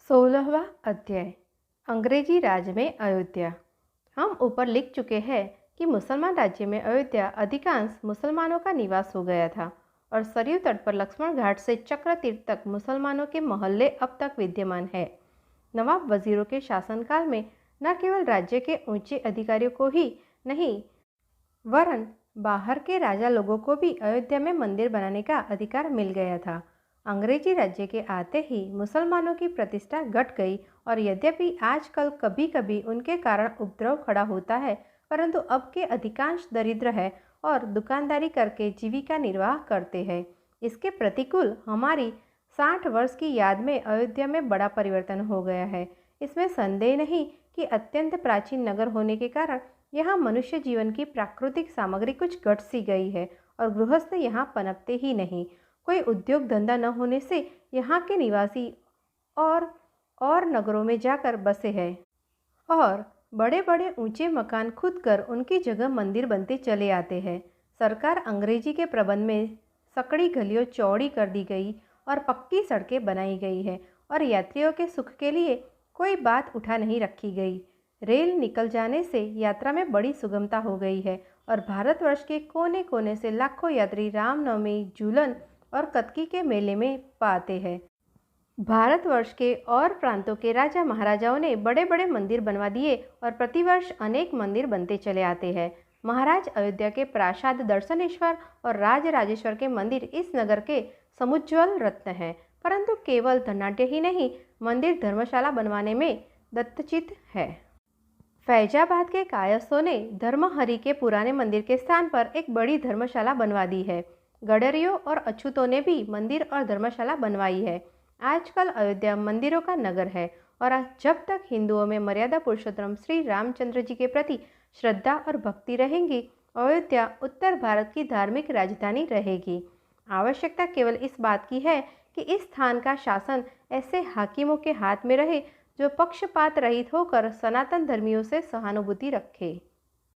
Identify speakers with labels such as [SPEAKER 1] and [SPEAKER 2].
[SPEAKER 1] 16वां अध्याय अंग्रेजी राज में अयोध्या। हम ऊपर लिख चुके हैं कि मुसलमान राज्य में अयोध्या अधिकांश मुसलमानों का निवास हो गया था और सरयू तट पर लक्ष्मण घाट से चक्र तीर्थ तक मुसलमानों के मोहल्ले अब तक विद्यमान है। नवाब वजीरों के शासनकाल में न केवल राज्य के ऊंचे अधिकारियों को ही नहीं वरन बाहर के राजा लोगों को भी अयोध्या में मंदिर बनाने का अधिकार मिल गया था। अंग्रेजी राज्य के आते ही मुसलमानों की प्रतिष्ठा घट गई और यद्यपि आजकल कभी कभी उनके कारण उपद्रव खड़ा होता है, परंतु अब के अधिकांश दरिद्र है और दुकानदारी करके जीविका निर्वाह करते हैं। इसके प्रतिकूल हमारी 60 वर्ष की याद में अयोध्या में बड़ा परिवर्तन हो गया है। इसमें संदेह नहीं कि अत्यंत प्राचीन नगर होने के कारण यहाँ मनुष्य जीवन की प्राकृतिक सामग्री कुछ घट सी गई है और गृहस्थ यहाँ पनपते ही नहीं। कोई उद्योग धंधा न होने से यहाँ के निवासी और नगरों में जाकर बसे हैं और बड़े बड़े ऊंचे मकान खुद कर उनकी जगह मंदिर बनते चले आते हैं। सरकार अंग्रेजी के प्रबंध में सकड़ी गलियों चौड़ी कर दी गई और पक्की सड़कें बनाई गई है और यात्रियों के सुख के लिए कोई बात उठा नहीं रखी गई। रेल निकल जाने से यात्रा में बड़ी सुगमता हो गई है और भारतवर्ष के कोने कोने से लाखों यात्री रामनवमी, झूलन और कतकी के मेले में पाते हैं। भारतवर्ष के और प्रांतों के राजा महाराजाओं ने बड़े बड़े मंदिर बनवा दिए और प्रतिवर्ष अनेक मंदिर बनते चले आते हैं। महाराज अयोध्या के प्रासाद दर्शनेश्वर और राजराजेश्वर के मंदिर इस नगर के समुज्ज्वल रत्न हैं, परंतु केवल धनाढ्य ही नहीं, मंदिर धर्मशाला बनवाने में दत्तचित है। फैजाबाद के कायस्थों ने धर्महरी के पुराने मंदिर के स्थान पर एक बड़ी धर्मशाला बनवा दी है। गडरियों और अछूतों ने भी मंदिर और धर्मशाला बनवाई है। आजकल अयोध्या मंदिरों का नगर है और जब तक हिंदुओं में मर्यादा पुरुषोत्तम श्री रामचंद्र जी के प्रति श्रद्धा और भक्ति रहेंगी, अयोध्या उत्तर भारत की धार्मिक राजधानी रहेगी। आवश्यकता केवल इस बात की है कि इस स्थान का शासन ऐसे हाकिमों के हाथ में रहे जो पक्षपात रहित होकर सनातन धर्मियों से सहानुभूति रखे।